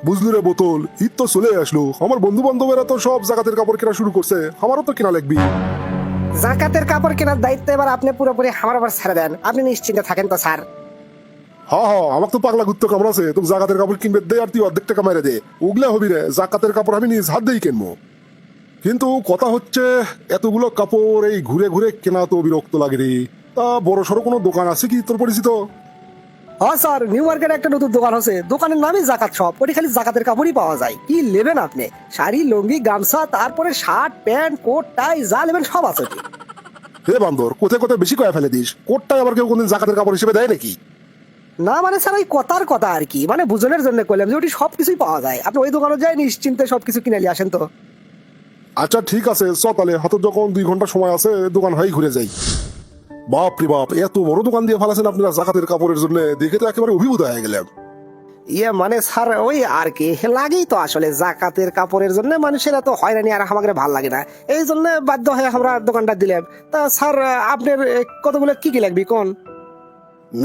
বুঝলি রে বোতল, ঈদ তো চলে আসলো, আমার বন্ধু বান্ধবেরা তো সব জাকাতের কাপড় কেনা শুরু করছে, আমারও তো কেনা লাগবি। জাকাতের কাপড় কেনার দায়িত্ব এবার আপনি পুরোপুরি আমার উপর ছেড়ে দেন, আপনি নিশ্চিন্তে থাকেন তো স্যার। হ্যাঁ হ্যাঁ, আমার তো পাগলা গুত্ত কামড় আছে, তুমি জাকাতের কাপড় কিনবে দে আর তুই অর্ধেক টাকা মেরে দে, উগলে হবি রে, জাকাতের কাপড় আমি নিজ হাত দিয়েই কিনবো। কিন্তু কথা হচ্ছে এতগুলো কাপড় এই ঘুরে ঘুরে কেনা তো বিরক্ত লাগে রে। তা বড় সড়ো কোনো দোকান আছে কি তোর পরিচিত? হ্যাঁ স্যার, নিউ মার্কেটে একটা নতুন দোকান আছে, দোকানের নামই জাকাত শপ। ওটি খালি জাকাতের কাপড়ই পাওয়া যায়। কি নেবেন আপনি? শাড়ি, লুঙ্গি, গামছা, তারপরে শার্ট, প্যান্ট, কোট, টাই, যা নেবেন সব আছে ওটি। হে বান্দর, কোথায় কোথায় বেশি কয়ে ফেলে দিস, কোটটাই আবার কেউ কোনদিন জাকাতের কাপড় হিসেবে দেয় নাকি? না মানে স্যার, ওই কথার কথা আর কি, মানে বুঝনের জন্য কইলাম যে ওটি সবকিছুই পাওয়া যায়। আপনি ওই দোকানে যাই নিশ্চিন্তে সবকিছু কিনে নিয়ে আসেন তো। আচ্ছা ঠিক আছে, চ তাহলে, হাতে যখন 2 ঘন্টা সময় আছে দোকান হয়েই ঘুরে যাই। বাপ রে বাপ, এত বড় দোকান দিয়ে ফেলাছেন আপনারা জাকাতের কাপড়ের জন্য, দেখে তো একেবারে অভিভূত হয়ে গেলাম। ইয়ে মানে স্যার ওই আর কি লাগেই তো, আসলে জাকাতের কাপড়ের জন্য মানুষের এত হয়রানি আর আমাদের ভাল লাগে না, এই জন্য বাধ্য হয়ে আমরা দোকানটা দিলাম। তা স্যার আপনার কতগুলো কি কি লাগবে কোন?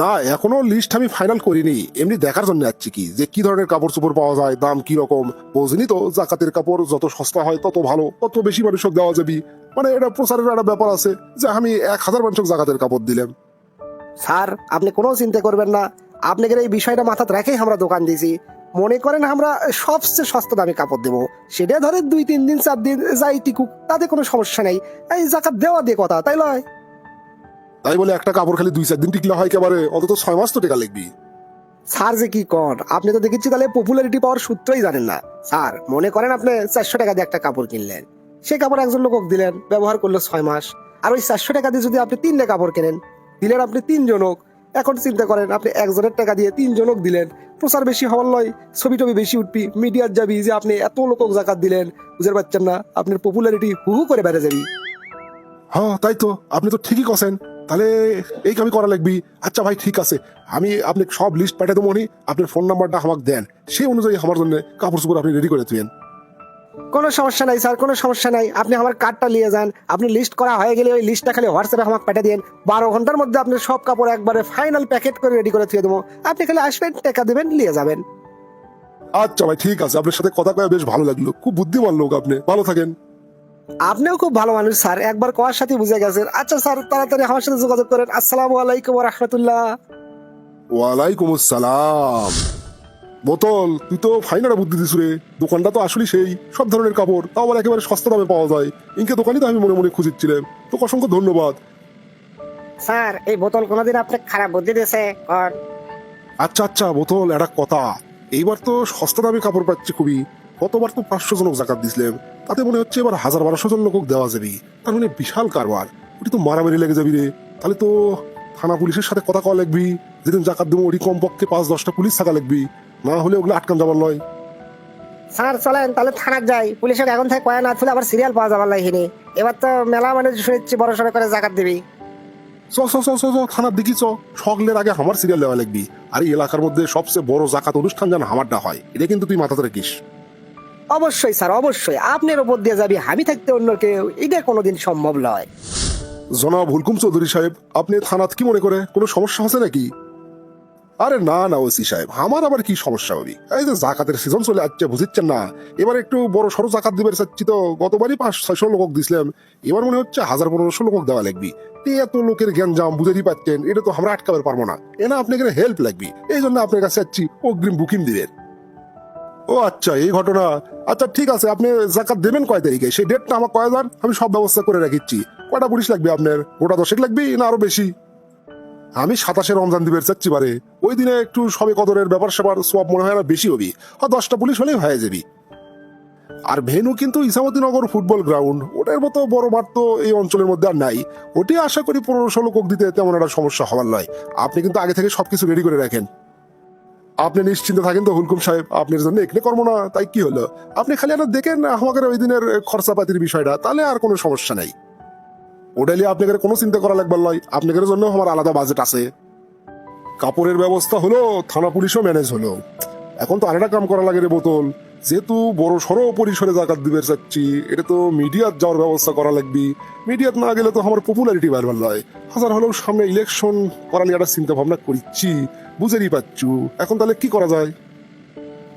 না, এখনো লিস্ট আমি ফাইনাল করিনি, এমনি দেখার জন্য যাচ্ছি কি যে কি ধরনের কাপড় চোপড় পাওয়া যায়, দাম কি রকম। বোঝেনি তো, জাকাতের কাপড় যত সস্তা হয় তত ভালো, তত বেশি মানুষক দেওয়া যাবে। মানে এটা প্রচারের একটা ব্যাপার আছে যে আমি 1000 মানুষক জাকাতের কাপড় দিলাম। স্যার আপনি কোনো চিন্তা করবেন না, আপনাকে এই বিষয়টা মাথায় রেখেই আমরা দোকান দিয়েছি। মনে করেন আমরা সবচেয়ে সস্তা দামে কাপড় দেবো, সেটা ধরে 2-3 দিন 4 দিন যাই টিকুক, তাতে কোনো সমস্যা নেই। এই জাকাত দেওয়া দিয়ে কথা, তাই নয়? তাই বলে একটা কাপড় খালি 2-4 দিন টিকলে হয় একেবারে? অন্তত 6 মাস তো টেকা লাগবে। স্যার যে কি কর, আপনি তো দেখেছি তাহলে পপুলারিটি পাওয়ার সূত্রই জানেন না। স্যার মনে করেন আপনি 400 টাকা দিয়ে একটা কাপড় কিনলেন, সেই কাপড় একজন লোক দিলেন, ব্যবহার করলো 6 মাস। আর ওই 400 টাকা দিয়ে যদি আপনি 3টে কাপড় কেনেন, দিলেন আপনি 3 জনক। এখন চিন্তা করেন, আপনি একজনের টাকা দিয়ে 3 জনক দিলেন, প্রচার বেশি হওয়ার লয়, ছবি টবি বেশি উঠবি, মিডিয়ার যাবি যে আপনি এত লোক জাকাত দিলেন, বুঝতে পারছেন না? আপনার পপুলারিটি হু হু করে বেড়ে যাবি। হ্যাঁ তাই তো, আপনি তো ঠিকই কছেন। তাহলে এই কামি করা লাগবি। আচ্ছা ভাই ঠিক আছে, আমি আপনি সব লিস্ট পাঠিয়ে দেবো, আপনার ফোন নাম্বারটা আমাকে দেন, সেই অনুযায়ী আমার জন্য কাপড় চোপড় আপনি রেডি করে দিবেন। কোনো সমস্যা নাই স্যার, কোনো সমস্যা নাই। আপনি আমার কার্ডটা নিয়ে যান, আপনি লিস্ট করা হয়ে গেলে ওই লিস্টটা খালি হোয়াটসঅ্যাপে আমাকে পাঠিয়ে দিন। 12 ঘন্টার মধ্যে আপনার সব কাপড় একবারে ফাইনাল প্যাকেট করে রেডি করে দিয়ে দেবো। আপনি খালি আসবেন, টাকা দেবেন, নিয়ে যাবেন। আচ্ছা ভাই ঠিক আছে, আপনার সাথে কথা কয়ে বেশ ভালো লাগলো, খুব বুদ্ধিমান লোক আপনি, ভালো থাকেন। আপনিও খুব ভালো মানুষ স্যার, একবার কওয়ার সাথে বুঝে গেছেন। আচ্ছা স্যার, তাড়াতাড়ি আমার সাথে যোগাযোগ করেন। আসসালামু আলাইকুম ওয়া রাহমাতুল্লাহ। ওয়ালাইকুম আসসালাম। বোতল, তুই তো ফাইনাল বুদ্ধি দিস রে, দোকানটা তো আসলে সেই সব ধরনের কাপড়, তাও আবার একেবারে সস্তা দামে পাওয়া যায়। ইনকে দোকানই তো আমি মনে মনে খুঁজছিলাম, তো অসংখ্য ধন্যবাদ। স্যার এই বোতল কোনোদিন আপনাকে খারাপ বুদ্ধি দিয়েছে? আচ্ছা আচ্ছা বোতল, একটা কথা, এইবার তো সস্তা দামে কাপড় পাচ্ছি খুবই। গতবার তো 500 জনক জাকাত দিছিলাম, তাতে মনে হচ্ছে এবার 1000-1200 জন লোক দেওয়া যাবে। তার মানে বিশাল কারবার, ওটি তো মারামারি লেগে যাবি রে। তাহলে তো থানা পুলিশের সাথে কথা কওয়া লাগবি, যেদিন জাকাত দেবো ওটি কমপক্ষে 5-10টা পুলিশ থাকা লাগবি, না হলে ওগুলো আটকান যাবার নয়। স্যার চলেন তাহলে থানার যাই, পুলিশের এখন থেকে কয়া না তুলে আবার সিরিয়াল পাওয়া যাবার লাইহিনি। এবার তো মেলা মানে শুনেছি বড় সড়ো করে জাকাত দিবি। চ চ চ চ চ, থানার দিকে চ, সকলের আগে আমার সিরিয়াল দেওয়া লাগবি। আর এই এলাকার মধ্যে সবচেয়ে বড় জাকাত অনুষ্ঠান যেন আমারটা হয়, এটা কিন্তু তুই মাথাতে রাখিস। অবশ্যই স্যার, অবশ্যই আপনার উপর দিয়ে যাবি, আমি থাকতে অন্য কেউ, এটা কোনোদিন সম্ভব নয়। জনাব হুলকুম চৌধুরী সাহেব, আপনি থানাত কি মনে করে কোনো সমস্যা আছে নাকি? আরে না না ওসি সাহেব, আমার আবার কি সমস্যা হবে? এই যে জাকাতের সিজন চলে আসছে, বুঝিচ্ছেন না? এবার একটু বড় সড়ো জাকাত দিবার চাচ্ছি তো, গতবারই 500-600 লোক দিছিলাম, এবার মনে হচ্ছে 1000-1500 লোক দেওয়া লাগবে। এত লোকের গ্যাঞ্জাম বুঝেই পাচ্ছেন, এটা তো আমরা আটকাবার পারবো না, না আপনাকে হেল্প লাগবে, এই জন্য আপনার কাছে চাচ্ছি অগ্রিম বুকিং দিবেন। ও আচ্ছা, এই ঘটনা। আচ্ছা ঠিক আছে, আপনি জাকাত দেবেন কয় তারিখে সেই ডেটটা আমাকে কয়ে যান, আমি সব ব্যবস্থা করে রাখিচ্ছি। কয়টা পুলিশ লাগবে আপনার? গোটা 10 লাগবে না আরো বেশি? আমি 27-এ রমজান দিবের চাচ্ছি পারে, ওই দিনে একটু সবে কদরের ব্যাপার স্যাপার সব মনে হয় না বেশি হবি, আর 10টা পুলিশ হলেই হয়ে যাবি। আর ভেনু কিন্তু ইসামতিনগর ফুটবল গ্রাউন্ড, ওটার মতো বড় মাঠ তো এই অঞ্চলের মধ্যে আর নাই। ওটি আশা করি 1500 লোক দিতে তেমন একটা সমস্যা হওয়ার নয়। আপনি কিন্তু আগে থেকে সবকিছু রেডি করে রাখেন। আপনি নিশ্চিন্ত থাকেন তো হুলকুম সাহেব, আপনার জন্য এখানে কর্ম না, তাই কি হলো? আপনি খালি একটা দেখেন আমাদের ওই দিনের খরচাপাতির বিষয়টা, তাহলে আর কোনো সমস্যা নাই। ওটাইলে আপনাদের কোনো চিন্তা করা লাগবার নয়, আপনাদের জন্য আমার আলাদা বাজেট আছে। কাপড়ের ব্যবস্থা হলো, থানা পুলিশও ম্যানেজ হলো। এখন তো আরেকটা কাম করা লাগে রে বোতল, যেহেতু বড় সড়ো পরিসরে জাকাত দিবে চাচ্ছি, এটা তো মিডিয়াত যাওয়ার ব্যবস্থা করা লাগবে। মিডিয়াত না গেলে তো আমার পপুলারিটি বাড়বার নয়। হাজার হলেও সামনে ইলেকশন করা নিয়ে একটা চিন্তা ভাবনা করছি, বুঝেরই পাচ্ছু। এখন তাহলে কি করা যায়?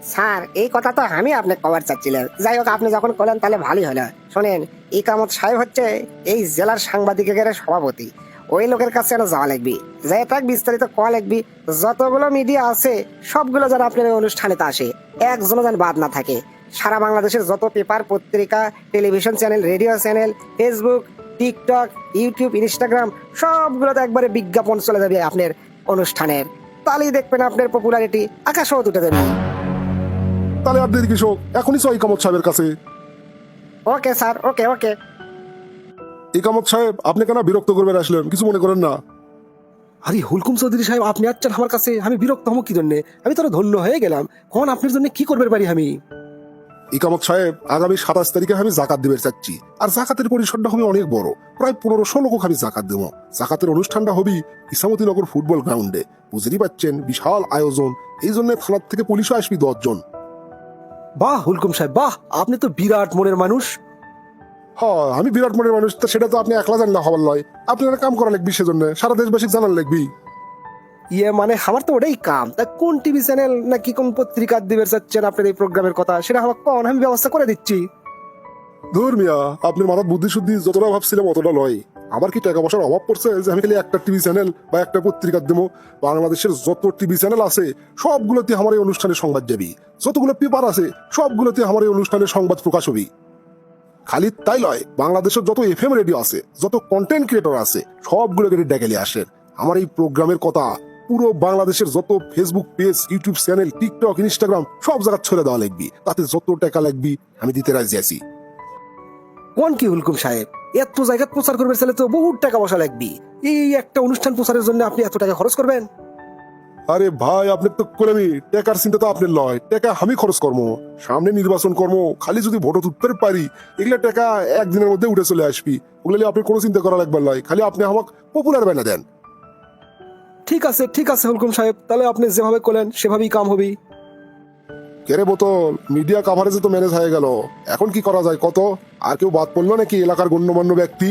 স্যার এই কথা তো আমি আপনি কভার চাচ্ছিলেন, যাই হোক আপনি যখন করলেন তাহলে ভালোই হলো। শোনেন, ইকামত সাহেব হচ্ছে এই জেলার সাংবাদিকের সভাপতি। ওই লোকের কাছে যেন যাওয়া লাগবি, যাই তাক বিস্তারিত কোয়া লাগবি। যতগুলো মিডিয়া আছে সবগুলো যেন আপনার এই অনুষ্ঠানেতে আসে, একজনও যেন বাদ না থাকে। সারা বাংলাদেশের যত পেপার, পত্রিকা, television channel, radio channel, Facebook, TikTok, YouTube, Instagram সবগুলোতে একবারে বিজ্ঞাপন চলে যাবে আপনার অনুষ্ঠানের। তাহলেই দেখবেন আপনার পপুলারিটি আকাশও উঠে যাবে। তাহলে আর দেরি কিসব, এখনই চল ইকামত সাহেবের কাছে। ওকে স্যার, ওকে ওকে। ইকামত সাহেব, আপনি কেন বিরক্ত করবেন আসলেন, কিছু মনে করেন না? আরে হুলকুম চৌধুরী সাহেব, আপনি আসছেন আমার কাছে, আমি বিরক্ত হবো কি জন্য? আমি তো ধন্য হয়ে গেলাম। কোন আপনার জন্য কি করবে পারি আমি? ইকামত সাহেব, আগামী 27 তারিখে আমি জাকাত দিবে চাচ্ছি। আর জাকাতের পরিসরটা হবে অনেক বড়, প্রায় 1500 লোক আমি জাকাত দেবো। জাকাতের অনুষ্ঠানটা হবে ইসামতিনগর ফুটবল গ্রাউন্ডে। বুঝতেই পারছেন, বিশাল আয়োজন। এই জন্য থানার থেকে পুলিশও আসবি 10 জন। বাহ হুলকুম সাহেব, বাহ, আপনি তো বিরাট মনের মানুষ। হ্যাঁ, আমি বিরাট মনের মানুষ, তা সেটা তো আপনি একলা জানেন না হবার নয়। আপনারা কাম করা লাগবি, সেজন্য সারা দেশবাসী জানার লাগবি। ইয়ে মানে আমার তো ওটাই কাম। তা কোন টিভি চ্যানেল নাকি কোন পত্রিকা দিবে চাচ্ছেন আপনার এই প্রোগ্রামের কথা, সেটা আমার কোন, আমি ব্যবস্থা করে দিচ্ছি। ধুর মিয়া, আপনার মাথার বুদ্ধি শুদ্ধি যতটা ভাবছিলাম অতটা নয়। আমার কি টাকা পয়সার অভাব পড়ছে যে আমি খালি একটা টিভি চ্যানেল বা একটা পত্রিকা দেবো? বাংলাদেশের যত টিভি চ্যানেল আছে সবগুলোতে আমার এই অনুষ্ঠানের সংবাদ যাবি। যতগুলো পেপার আছে সবগুলোতে আমার এই অনুষ্ঠানের সংবাদ প্রকাশ হবি। খালি তাই নয়, বাংলাদেশের যত এফএম রেডিও আছে, যত কন্টেন্ট ক্রিয়েটর আছে সবগুলোকে ডেকে আসেন। আমার এই প্রোগ্রামের কথা পুরো বাংলাদেশের যত Facebook page, YouTube channel, TikTok, Instagram সব জায়গায় ছড়ে দেওয়া লাগবি। তাতে যত টাকা লাগবি আমি দিতে রাজি আছি। কোন কি হুলকুম সাহেব, এত জায়গা প্রচার করবে তাহলে তো বহুত টাকা পয়সা লাগবে। এই একটা অনুষ্ঠান প্রচারের জন্য আপনি এত টাকা খরচ করবেন? আরে ভাই, আপনি তো করেমি টাকার চিন্তা তো আপনার লয়, টাকা আমি খরচ করবো। সামনে নির্বাচন করবো, খালি যদি ভোট উঠতে পারি এগুলা টাকা একদিনের মধ্যে উঠে চলে আসবি। ওগুলো আপনি কোনো চিন্তা করা লাগবে নয়, খালি আপনি আমাকে পপুলার বানা দেন। ঠিক আছে ঠিক আছে হুলকুম সাহেব, তাহলে আপনি যেভাবে করলেন সেভাবেই কাম হবে। কেরে বোতল, মিডিয়া কাভারেজে তো ম্যানেজ হয়ে গেল, এখন কি করা যায় কত? আর কেউ বাদ পড়লো নাকি এলাকার গণ্যমান্য ব্যক্তি?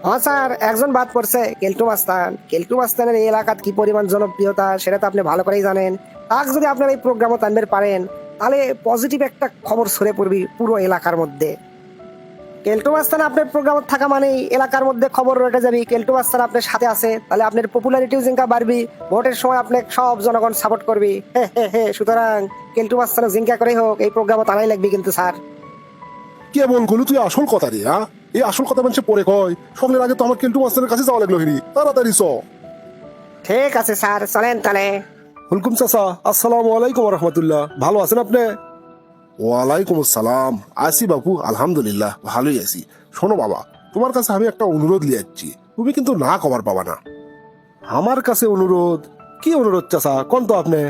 হ্যাঁ স্যার, একজন বাদ পড়ছে, কেলটু মাস্তান। কেলটু মাস্তানের এই এলাকাত কি পরিমাণ জনপ্রিয়তা সেটা তো আপনি ভালো করেই জানেন। তাকে যদি আপনার এই প্রোগ্রামও টানতে পারেন তাহলে পজিটিভ একটা খবর ছড়ে পড়বি পুরো এলাকার মধ্যে। কেলটু মাস্তান আপনার প্রোগ্রামে থাকা মানেই এলাকার মধ্যে খবর রটে যাবে কেলটু মাস্তান আপনার সাথে আছে, তাহলে আপনার পপুলারিটিও জিঙ্কা বাড়বি। ভোটের সময় আপনাকে সব জনগণ সাপোর্ট করবি। সুতরাং কেলটু মাস্তান জিঙ্কা করেই হোক এই প্রোগ্রামও টানাই লাগবে কিন্তু স্যার। কেমন গলু তুই আসল কথা রে? এই আসল কথা মানুষে পরে কয়, সকলের আগে তো আমার কেন্টু মাস্টারের কাছে যাওয়া লাগলো। হিরি তাড়াতাড়ি চ। ঠিক আছে স্যার, চলেন তাহলে। হুলকুম চাচা, আসসালামু আলাইকুম রহমতুল্লাহ, ভালো আছেন আপনি? ওয়ালাইকুম আসসালাম। আছি বাবু, আলহামদুলিল্লাহ ভালোই আছি। শোনো বাবা, তোমার কাছে আমি একটা অনুরোধ লিয়ে যাচ্ছি, তুমি কিন্তু না কবার পাবা না। আমার কাছে অনুরোধ? কি অনুরোধ চাচা, কোন তো আপনি?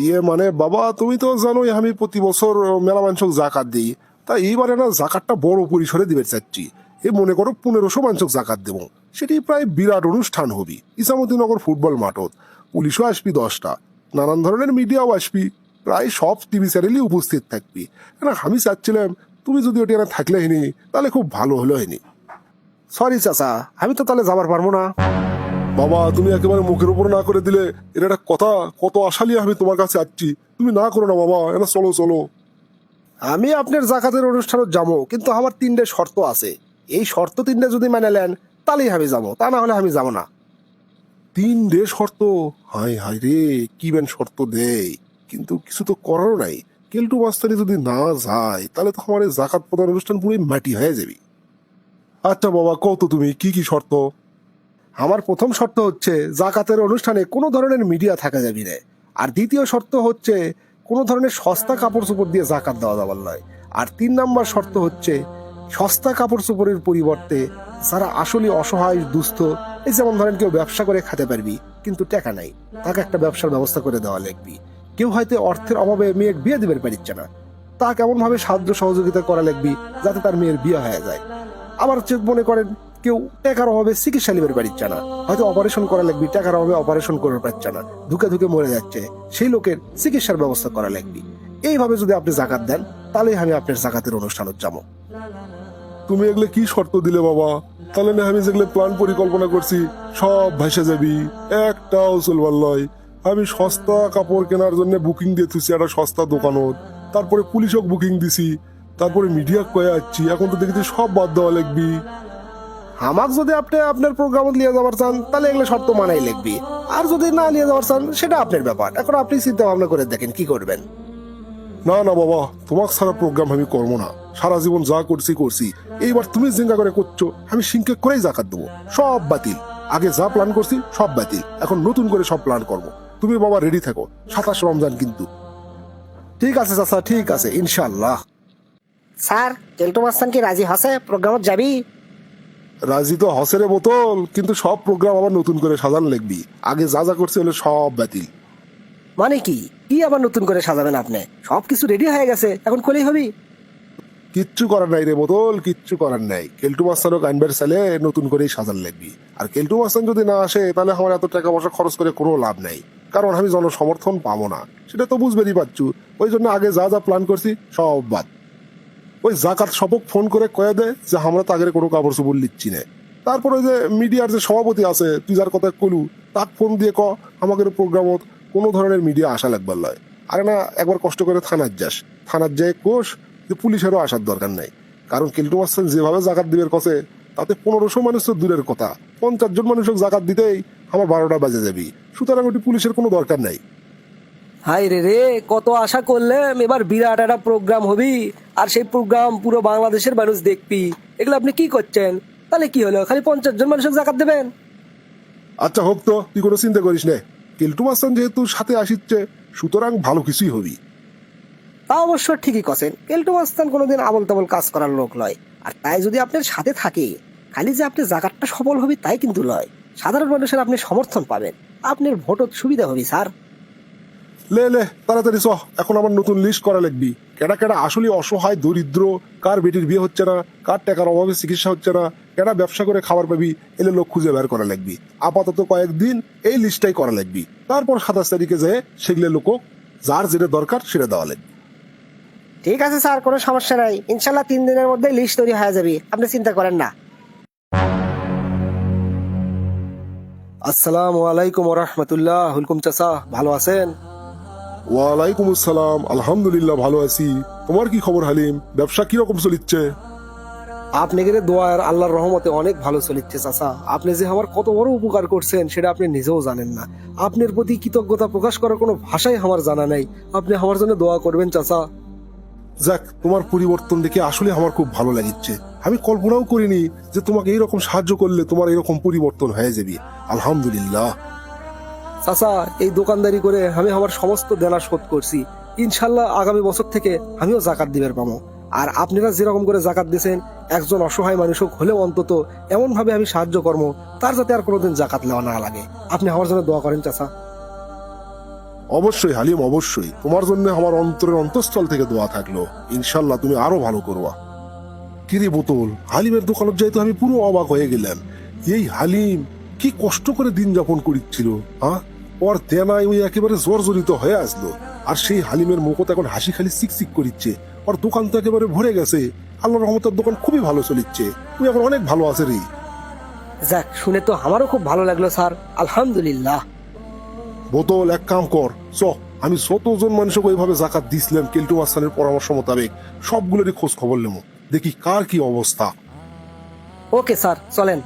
ইয়ে মানে বাবা, তুমি তো জানোই আমি প্রতি বছর মেলা মানুষক জাকাত দিই। তা এইবারে না জাকাতটা বড় পরিসরে দিবে চাচ্ছি। এ মনে করো 1500 মানুষক জাকাত দেবো। সেটি প্রায় বিরাট অনুষ্ঠান হবি ইসামতিনগর ফুটবল মাঠত। পুলিশও আসবি 10টা, নানান ধরনের মিডিয়াও আসবি, প্রায় সব টিভি চ্যানেলই উপস্থিত থাকবি। আমি চাচ্ছিলাম তুমি যদি ওটি না থাকলে হয়নি তাহলে খুব ভালো হলো হয়নি। সরি চাচা, আমি তো তাহলে যাবার পারবো না। বাবা, তুমি একেবারে মুখের উপর না করে দিলে। এটা একটা কথা, কত আশা নিয়ে আমি তোমার কাছে আসছি, তুমি না করো না বাবা। এটা চলো চলো। আমি আপনার জাকাতের অনুষ্ঠানে যাবো, কিন্তু আমার 3টে শর্ত আছে। এই শর্ত 3টে যদি মানে নেন তাহলেই আমি যাবো, তা না হলে আমি যাবো না। 3 শর্ত? হাই হাই রে, কি বেন শর্ত দেয়, কিন্তু কিছু তো করারও নাই। কেলটু মাস্তানি যদি না যায় তাহলে তো আমার এই জাকাত প্রদান অনুষ্ঠান পুরো মাটি হয়ে যাবে। আচ্ছা বাবা, কত তুমি কি কি শর্ত? আমার প্রথম শর্ত হচ্ছে জাকাতের অনুষ্ঠানে কোনো ধরনের মিডিয়া থাকা যাবে না। আর দ্বিতীয় শর্ত হচ্ছে কোনো ধরনের সস্তা কাপড় চোপড় দিয়ে জাকাত দেওয়া যাবার নয়। আর 3 নম্বর শর্ত হচ্ছে সস্তা কাপড় চোপড়ের পরিবর্তে যারা আসলে অসহায় দুস্থ, এই যেমন ধরেন কেউ ব্যবসা করে খেতে পারবি কিন্তু টাকা নাই, তাকে একটা ব্যবসার ব্যবস্থা করে দেওয়া লাগবে। কেউ হয়তো অর্থের অভাবে মেয়ের বিয়ে দিতে পারছে না, তা কেমন ভাবে সাহায্য সহযোগিতা করা লাগবে যাতে তার মেয়ের বিয়ে হয়ে যায়। আবার মনে করেন কেউ টাকার অভাবে চিকিৎসা নিতে পারছে না, হয়তো অপারেশন করা লাগবে, টাকার অভাবে অপারেশন করতে পারছে না, ধুকে ধুকে মরে যাচ্ছে, সেই লোকের চিকিৎসার ব্যবস্থা করা লাগবে। এইভাবে যদি আপনি জাকাত দেন তাহলে আমি আপনার জাকাতের অনুষ্ঠানে যাবো। তুমি এগুলো কি শর্ত দিলে বাবা? তাহলে না আমি যেগুলো প্ল্যান পরিকল্পনা করছি সব ভাসে যাবি, একটাও চলবার লয়। আমি সস্তা কাপড় কেনার জন্য বুকিং দিয়ে থুছি একটা সস্তা দোকানত, তারপরে পুলিশক বুকিং দিছি, তারপরে মিডিয়া কয়ে যাচ্ছি, এখন তো দেখছি সব বাদ দেওয়া লাগবি। আমাক যদি আপনি আপনার প্রোগ্রাম নিয়ে যাবার চান তাহলে এগুলো শর্ত মানাই লিখবি, আর যদি না নিয়ে যাবার চান সেটা আপনার ব্যাপার। এখন আপনি চিন্তা ভাবনা করে দেখেন কি করবেন। না না বাবা, তোমাক ছাড়া প্রোগ্রাম আমি করবো না, সারা জীবন যা করছি। এইবার তুমি জিঙ্গা করে করছো, আমি সিংকে করেই জাকাত দেবো। সব বাতিল, আগে যা প্ল্যান করছি সব বাতিল, এখন নতুন করে সব প্ল্যান করবো। তুমি বাবা রেডি থাকো, 27 রমজান কিন্তু। ঠিক আছে চাচা, ঠিক আছে ইনশাল্লাহ। স্যার কেলটু মাস্তান কি রাজি হসে প্রোগ্রামত যাবি? রাজি তো হসেরে বোতল, কিন্তু সব প্রোগ্রাম আবার নতুন করে সাজান লাগবি। আগে যা যা করছে হলে সব বাতিল। মানে কি কি আবার নতুন করে সাজাবেন আপনি? সবকিছু রেডি হয়ে গেছে, এখন কলেই হবি। কিচ্ছু করার নাই রে বোতল, কিচ্ছু করার নাই। কেলটু মাস্তানও কাইনবার চাইলে নতুন করেই সাজান লাগবি। আর কেলটু মাস্তান যদি না আসে তাহলে আমার এত টাকা পয়সা খরচ করে কোনো লাভ নাই, কারণ আমি জনসমর্থন পাবো না, সেটা তো বুঝবেনই পারছু। ওই জন্য আগে যা যা প্ল্যান করছি সব বাদ। ওই জাকাত সবক ফোন করে কয়ে দেয় যে আমরা তাগের কোনো কাপড় চোপড় লিখছি না। তারপর ওই যে মিডিয়ার যে সভাপতি আছে, তুই যার কথা কলু, তাক ফোন দিয়ে আমাদের প্রোগ্রামত কোনো ধরনের মিডিয়া আসা লাগবার লয়। আরে না, একবার কষ্ট করে থানার যাস, থানার যায় কোষ যে পুলিশেরও আসার দরকার নাই। কারণ কেলটু মাস্তান যেভাবে জাকাত দিবের কছে, তাতে 1500 মানুষ তো দূরের কথা, 50 জন মানুষক জাকাত দিতেই আমার 12টা বাজে যাবি। সুতরাং ওটি পুলিশের কোনো দরকার নাই। হাই রে রে, কত আশা করলাম এবার বিরাট একটা প্রোগ্রাম হবি, আর সেই প্রোগ্রাম পুরো বাংলাদেশের মানুষ দেখবি। এগুলো আপনি কি করছেন? তাহলে কি হলো, খালি 50 জন মানুষের জাকাত দেবেন? আচ্ছা হোক তো, তুই কোনো চিন্তা করিস না। কেলটু মাস্তান যেহেতু সাথে আসিচ্ছে, সুতরাং ভালো কিছুই হবি। তা অবশ্য ঠিকই কছেন, কেলটু মাস্তান কোনোদিন আবল তাবল কাজ করার লোক লয়। আর তাই যদি আপনার সাথে থাকে, খালি যে আপনি জাকাতটা সফল হবি তাই কিন্তু লয়, সাধারণ মানুষের আপনি সমর্থন পাবেন, আপনার ভোটত সুবিধা হবি স্যার। লে তাড়াতাড়ি চ, এখন আমার নতুন লিস্ট করা লাগবি। কেডা কেডা আসলে অসহায় দরিদ্র, কার বেটির বিয়ে হচ্ছে না, কার টাকার অভাবে চিকিৎসা হচ্ছে না, কেডা ব্যবসা করে খাবার পাবি, এলে লোক খুঁজে বের করা লাগবি। আপাতত কয়েকদিন এই লিস্টটাই করা লাগবি, তারপর 27 তারিখে যেয়ে সেগুলো লোক যার যেটা দরকার সেটা দেওয়া লাগবে। ঠিক আছে স্যার, কোনো সমস্যা নাই, ইনশাল্লাহ 3 দিনের মধ্যে লিস্ট তৈরি হয়ে যাবে, আপনি চিন্তা করেন না। আসসালামু আলাইকুম ওয়া রাহমাতুল্লাহ। হুলকুম চাচা, ভালো আছেন? ওয়ালাইকুম আসসালাম, আলহামদুলিল্লাহ ভালো আছি। তোমার কি খবর হালিম? ব্যবসা কিরকম চলিচ্ছে? আপনাদের দোয়ার আল্লাহর রহমতে অনেক ভালো চলিচ্ছে চাচা। আপনি যে আমার কত বড় উপকার করছেন সেটা আপনি নিজেও জানেন না। আপনার প্রতি কৃতজ্ঞতা প্রকাশ করার কোনো ভাষাই আমার জানা নাই। আপনি আমার জন্য দোয়া করবেন চাচা। যাক, তোমার পরিবর্তন দেখে আসলে আমার খুব ভালো লাগছে। আমি কল্পনাও করিনি যে তোমাকে এইরকম সাহায্য করলে তোমার এরকম পরিবর্তন হয়ে যাবে। আলহামদুলিল্লাহ। চাচা, এই দোকানদারি করে আমি আমার সমস্ত দেনা শোধ করছি। ইনশাল্লাহ আগামী বছর থেকে আমিও জাকাত দিবের পাবো। আর আপনারা যেরকম করে জাকাত দিয়েছেন, একজন অসহায় মানুষক হলেও অন্তত এমন ভাবে আমি সাহায্য করবো তার যাতে আর কোনোদিন জাকাত নেওয়া না লাগে। আপনি আমার জন্য দোয়া করেন চাচা। অবশ্যই হালিম, অবশ্যই তোমার জন্য আমার অন্তরের অন্তঃস্থল থেকে দোয়া থাকলো। ইনশাল্লাহ তুমি আরো ভালো করবা। কিরে বোতল, হালিমের দোকানত যাই তো আমি পুরো অবাক হয়ে গেলাম। এই হালিম কি কষ্ট করে দিন যাপন করিচ্ছিল, হ্যাঁ? ওর দেনায় ওই একেবারে জর্জরিত হয়ে আসলো। আর সেই হালিমের মুখত এখন হাসি খালি চিকচিক করিচ্ছে। ওর দোকান তো একেবারে ভরে গেছে। আল্লাহর রহমতের দোকান খুবই ভালো চলিচ্ছে। তুই এখন অনেক ভালো আছে রে। যাক, শুনে তো আমারও খুব ভালো লাগলো স্যার, আলহামদুলিল্লাহ। বোতল, এক কাম কর, আমি 100 জন মানুষকে ওইভাবে জাকাত দিছিলাম কেলটু মাস্তানের পরামর্শ মোতাবেক, সবগুলোরই খোঁজ খবর নেবো, দেখি কার কি অবস্থা। ওকে স্যার, চলেন।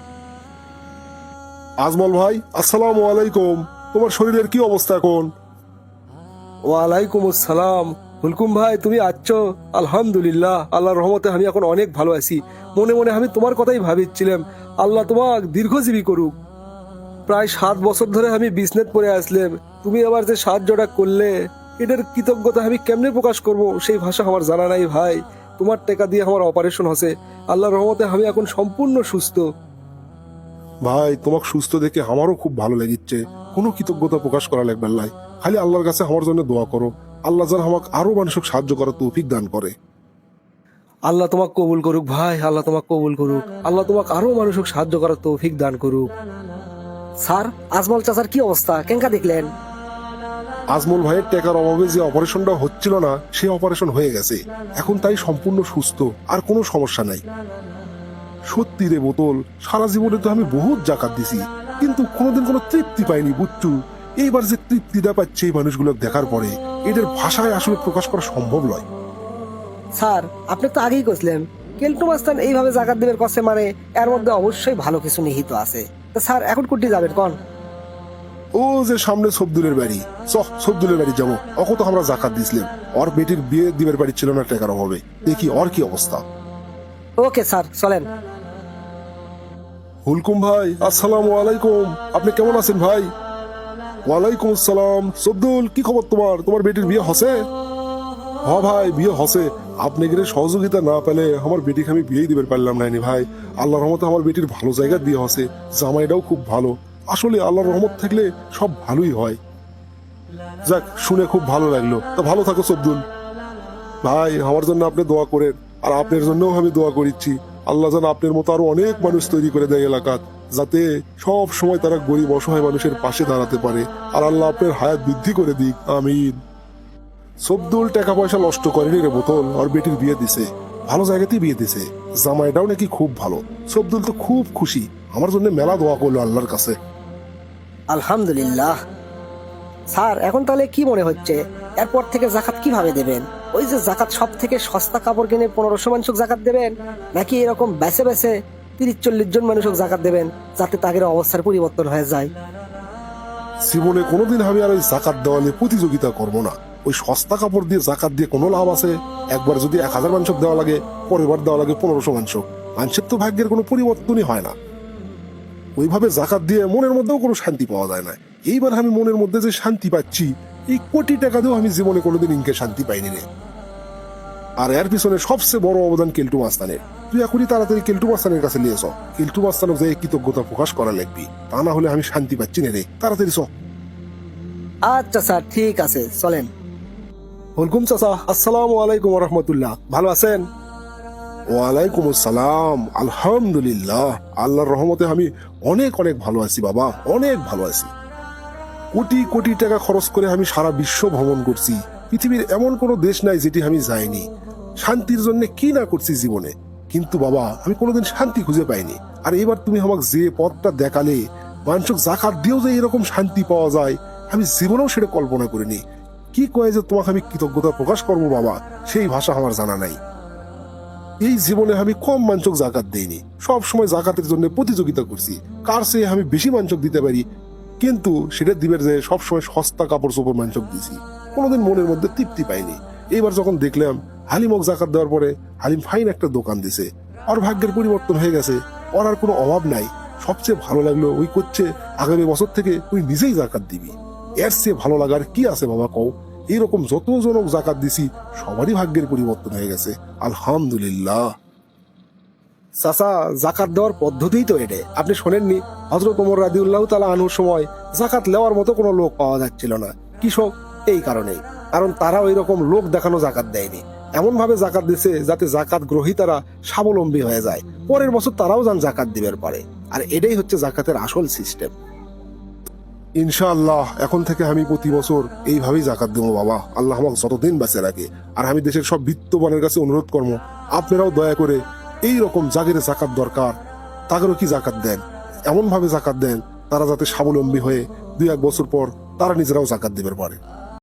আজমল ভাই, আসসালামু আলাইকুম। তোমার শরীরের কি অবস্থা এখন? ওয়ালাইকুম আসসালাম। হুলকুম ভাই, তুমি আছো? আলহামদুলিল্লাহ, আল্লাহর রহমতে আমি এখন অনেক ভালো আছি। মনে মনে আমি তোমার কথাই ভাবিছিলাম, আল্লাহ তোমাক দীর্ঘজীবী করুক। প্রায় 7 বছর ধরে আমি বিজনেস করে আসলাম, তুমি আবার যে সাহায্যটা করলে, এটার কৃতজ্ঞতা আমি কেমনে প্রকাশ করব সেই ভাষা আমার জানা নাই ভাই। তোমার টাকা দিয়ে আমার অপারেশন হচ্ছে, আল্লাহর রহমতে আমি এখন সম্পূর্ণ সুস্থ। ভাই, তোমাকে সুস্থ দেখে আমারও খুব ভালো লেগেছে। কোনো কৃতজ্ঞতা প্রকাশ করা লাগবে না, খালি আল্লাহর কাছে আমার জন্য দোয়া করো। আল্লাহ যেন আমাকে আরো মানুষকে সাহায্য করার তৌফিক দান করে। আল্লাহ তোমাকে কবুল করুক ভাই, আল্লাহ তোমাকে কবুল করুক, আল্লাহ তোমাকে আরো মানুষকে সাহায্য করার তৌফিক দান করুক। স্যার, আজমল চাচার কি অবস্থা, কেঙ্কা দেখলেন? আজমল ভাইয়ের টাকার অভাবে যে অপারেশনটা হচ্ছিল না, সেই অপারেশন হয়ে গেছে। এখন তাই সম্পূর্ণ সুস্থ, আর কোনো সমস্যা নাই। সত্যি রে বোতল, সারা জীবনে তো আমি বহুত জাকাত দিছি, কিন্তু কোনোদিন কোনো তৃপ্তি পাইনি বুঝছু। এইবার যে তৃপ্তিটা পাচ্ছে এই মানুষগুলো দেখার পরে, এদের ভাষায় আসলে প্রকাশ করা সম্ভব নয়। স্যার আপনি তো আগেই কইছিলেন কেলটু মাস্তান এইভাবে জাকাত দেবের কষ্ট মানে এর মধ্যে অবশ্যই ভালো কিছু নিহিত আছে। তো স্যার এখন কুটি যাবেন কোন? ও যে সামনে সবদুলের বাড়ি, সবদুলের বাড়ি যাবো। অক তো আমরা জাকাত দিছিলাম, ওর বেটির বিয়ে দিবের বাড়ি ছিল না টাকার অভাবে। দেখি ওর কি অবস্থা। ওকে স্যার চলেন। হুলকুম ভাই, আসসালামু আলাইকুম। আপনি কেমন আছেন ভাই? ওয়ালাইকুম আসসালাম। সবদুল, কি খবর তোমার? তোমার বেটির বিয়ে হসে? হ ভাই, বিয়ে হসে। আপনি গেলে সহযোগিতা না পেলে আমার বেটিকে আমি বিয়েই দিতে পারলাম নাইনি ভাই। আল্লাহর রহমতে আমার বেটির ভালো জায়গায় বিয়ে হসে, জামাইটাও খুব ভালো। আসলে আল্লাহর রহমত থাকলে সব ভালোই হয়। যাক, শুনে খুব ভালো লাগলো। তা ভালো থাকো সবদুল ভাই। আমার জন্য আপনি দোয়া করেন, আর আপনার জন্যও আমি দোয়া করিচ্ছি। আল্লাহ যেন আপনার মতো আরো অনেক মানুষ তৈরি করে দেয় এলাকাত, যাতে সব সময় তারা গরিব অসহায় মানুষের পাশে দাঁড়াতে পারে। আর আল্লাহ আপনার হায়াত বৃদ্ধি করে দিক, আমিন। সবদুল টাকা পয়সা নষ্ট করেনি রে বোতল, আর বেটির বিয়ে দিছে, ভালো জায়গাতেই বিয়ে দিছে। জামাইটাও নাকি খুব ভালো। সবদুল তো খুব খুশি, আমার জন্য মেলা দোয়া করলো আল্লাহর কাছে। আলহামদুলিল্লাহ। স্যার এখন তাহলে কি মনে হচ্ছে এরপর থেকে জাকাত কিভাবে দেবেন? ওই যে জাকাত সব থেকে সস্তা কাপড় কিনে 1500 মানুষক জাকাত দেবেন, নাকি এরকম বেছে বেছে 30-40 জন মানুষক জাকাত দেবেন যাতে তাদের অবস্থার পরিবর্তন হয়ে যায়? জীবনে কোনোদিন আমি আর ওই জাকাত দেওয়া নিয়ে প্রতিযোগিতা করবো না। ওই সস্তা কাপড় দিয়ে জাকাত দিয়ে কোনো লাভ আছে? একবার যদি 1000 মাংসক দেওয়া লাগে, পরের বার দেওয়া লাগে 1500 মাংসক। মানুষের তো ভাগ্যের কোনো পরিবর্তনই হয় না। ওইভাবে জাকাত দিয়ে মনের মধ্যেও কোনো শান্তি পাওয়া যায় না। এইবার আমি মনের মধ্যে যে শান্তি পাচ্ছি, এই কোটি টাকা দিয়েও আমি জীবনে কোনোদিন ইনকে শান্তি পাইনি রে। আর এর পিছনে সবচেয়ে বড় অবদান কেলটু মাস্তানের। তুই এখনই তাড়াতাড়ি কেলটু মাস্তানের কাছে নিয়ে এস। কেলটু মাস্তানক যে কৃতজ্ঞতা প্রকাশ করা লাগবি, তা না হলে আমি শান্তি পাচ্ছি না রে। তাড়াতাড়ি চ। আচ্ছা স্যার, ঠিক আছে চলেন। ওয়ালাইকুম চাচা, আসসালামু আলাইকুম রহমতুল্লাহ। ভালো আছেন? ওয়ালাইকুম আসসালাম। আলহামদুলিল্লাহ, আল্লাহর রহমতে আমি অনেক অনেক ভালো আছি বাবা, অনেক ভালো আছি। কোটি কোটি টাকা খরচ করে আমি সারা বিশ্ব ভ্রমণ করছি। পৃথিবীর এমন কোনো দেশ নাই যেটি আমি যাইনি। শান্তির জন্য কি না করছি জীবনে, কিন্তু বাবা আমি কোনোদিন শান্তি খুঁজে পাইনি। আর এবার তুমি আমাকে যে পথটা দেখালে, মানুষক জাকাত দিয়েও যে এরকম শান্তি পাওয়া যায়, আমি জীবনেও সেটা কল্পনা করিনি। কি কয়ে যে তোমাকে আমি কৃতজ্ঞতা প্রকাশ করবো বাবা, সেই ভাষা আমার জানা নাই। এই জীবনে আমি কম মাঞ্চক জাকাত দেইনি, সব সময় জাকাতের জন্য প্রতিযোগিতা করছি কার চেয়ে আমি বেশি মাঞ্চক দিতে পারি। কিন্তু সেটা দিবের যে সবসময় সস্তা কাপড় চোপড় মাঞ্চক দিছি, কোনোদিন মনের মধ্যে তৃপ্তি পাইনি। এইবার যখন দেখলাম হালিমক জাকাত দেওয়ার পরে হালিম ফাইন একটা দোকান দিছে, ওর ভাগ্যের পরিবর্তন হয়ে গেছে, ওর আর কোনো অভাব নাই। সবচেয়ে ভালো লাগলো ওই করছে আগামী বছর থেকে তুই নিজেই জাকাত দিবি। এর চেয়ে ভালো লাগার কি আছে বাবা কও? এইরকম যত জনক জাকাত দিছি সবারই ভাগ্যের পরিবর্তন হয়ে গেছে, আলহামদুলিল্লাহ। চাচা, জাকাত দেওয়ার পদ্ধতিই তো এটা। আপনি শোনেননি হযরত ওমর রাদিয়াল্লাহু তাআলা আনহুর সময় জাকাত নেওয়ার মতো কোনো লোক পাওয়া যাচ্ছিল না। কৃষক, এই কারণেই, কারণ তারা ওই রকম লোক দেখানো জাকাত দেয়নি। এমন ভাবে জাকাত দিছে যাতে জাকাত গ্রহীতারা স্বাবলম্বী হয়ে যায়, পরের বছর তারাও যান জাকাত দিবের পারে। আর এটাই হচ্ছে জাকাতের আসল সিস্টেম। ইনশাআল্লাহ এখন থেকে আমি প্রতি বছর এইভাবেই জাকাত দেবো বাবা, আল্লাহ আমাকে যতদিন বাঁচে রাখে। আর আমি দেশের সব বিত্তবানের কাছে অনুরোধ করবো, আপনারাও দয়া করে এই রকম জাগের জাকাত দরকার, তাদেরও কি জাকাত দেন, এমন ভাবে জাকাত দেন তারা যাতে স্বাবলম্বী হয়ে 2-1 বছর পর তারা নিজেরাও জাকাত দিতে পারে।